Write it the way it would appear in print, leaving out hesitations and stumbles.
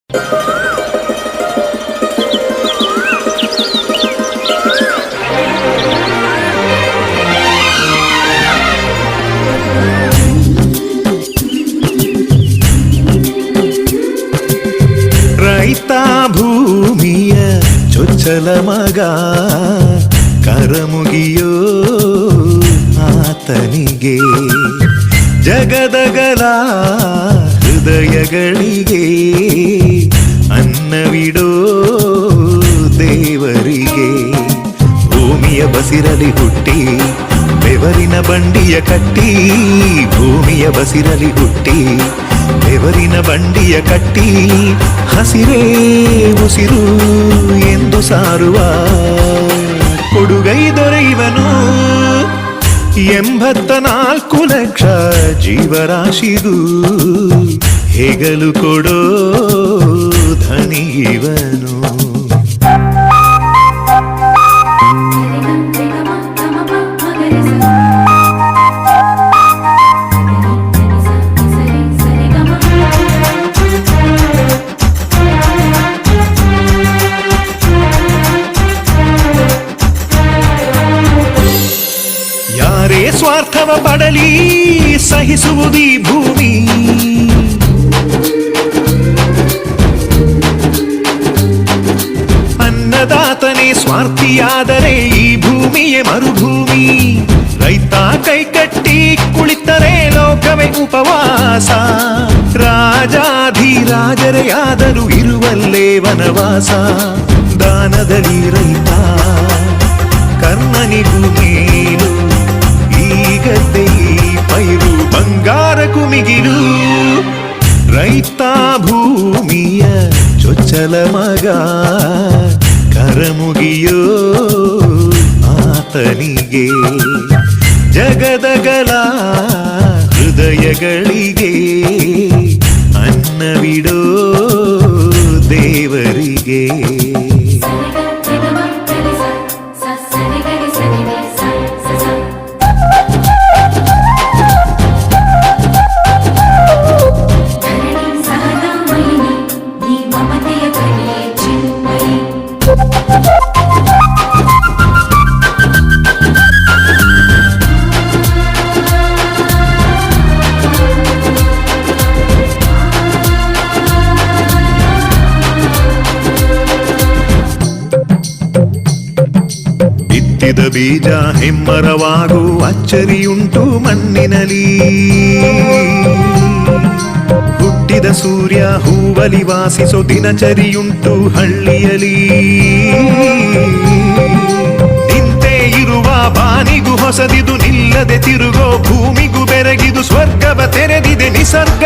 ರೈತ ಭೂಮಿಯ ಚೊಚ್ಚಲ ಮಗ, ಕರಮುಗಿಯೋ ಆತನಿಗೆ. ಜಗದಗಲ ಹೃದಯಗಳಿಗೆ ಅನ್ನವಿಡೋ ದೇವರಿಗೆ. ಭೂಮಿಯ ಬಸಿರಲಿ ಹುಟ್ಟಿ ಬೆವರಿನ ಬಂಡಿಯ ಕಟ್ಟಿ, ಭೂಮಿಯ ಬಸಿರಲಿ ಹುಟ್ಟಿ ಬೆವರಿನ ಬಂಡಿಯ ಕಟ್ಟಿ, ಹಸಿರೇ ಉಸಿರು ಎಂದು ಸಾರುವ ಕೊಡುಗೈ ದೊರೆಯುವನು. 84 ಲಕ್ಷ ಜೀವರಾಶಿಗೂ ಹೆಗಲು ಕೊಡೋ ಧನಿಯವನು. ಯಾರೇ ಸ್ವಾರ್ಥವ ಪಡಲಿ ಸಹಿಸುವುದೀ ಭೂಮಿ. ಅನ್ನದಾತನೇ ಸ್ವಾರ್ಥಿಯಾದರೆ ಈ ಭೂಮಿಯೇ ಮರುಭೂಮಿ. ರೈತ ಕೈಕಟ್ಟಿ ಕುಳಿತರೆ ಲೋಕವೇ ಉಪವಾಸ. ರಾಜಾಧಿರಾಜರೇ ಆದರೂ ಇರುವಲ್ಲೇ ವನವಾಸ. ದಾನದಲ್ಲಿ ರೈತ ಕರ್ಣನಿಗೂ ಮೇಲು, ಈಗದ್ದೇ ಪೈರು ಬಂಗಾರ ಕುಮಿಗಿರು. ರೈತ ಭೂಮಿಯ ಚೊಚ್ಚಲ ಮಗ, ಕರಮುಗಿಯೋ ಆತನಿಗೆ. ಜಗದಗಲ ಹೃದಯಗಳಿಗೆ ಅನ್ನವಿಡೋ ದೇವರಿಗೆ. ಬಿತ್ತಿದ ಬೀಜ ಹೆಮ್ಮರವಾಗು ಅಚ್ಚರಿಯುಂಟು ಮಣ್ಣಿನಲಿ. ಹುಟ್ಟಿದ ಸೂರ್ಯ ಹೂವಲಿ ವಾಸಿಸೋ ದಿನಚರಿಯುಂಟು ಹಳ್ಳಿಯಲಿ. ನಿಂತೇ ಇರುವ ಬಾನಿಗೂ ಹೊಸದಿದು, ನಿಲ್ಲದೆ ತಿರುಗೋ ಭೂಮಿಗೂ ಬೆರಗಿದು ಸ್ವರ್ಗವ ತೆರೆದಿದೆ ನಿಸರ್ಗ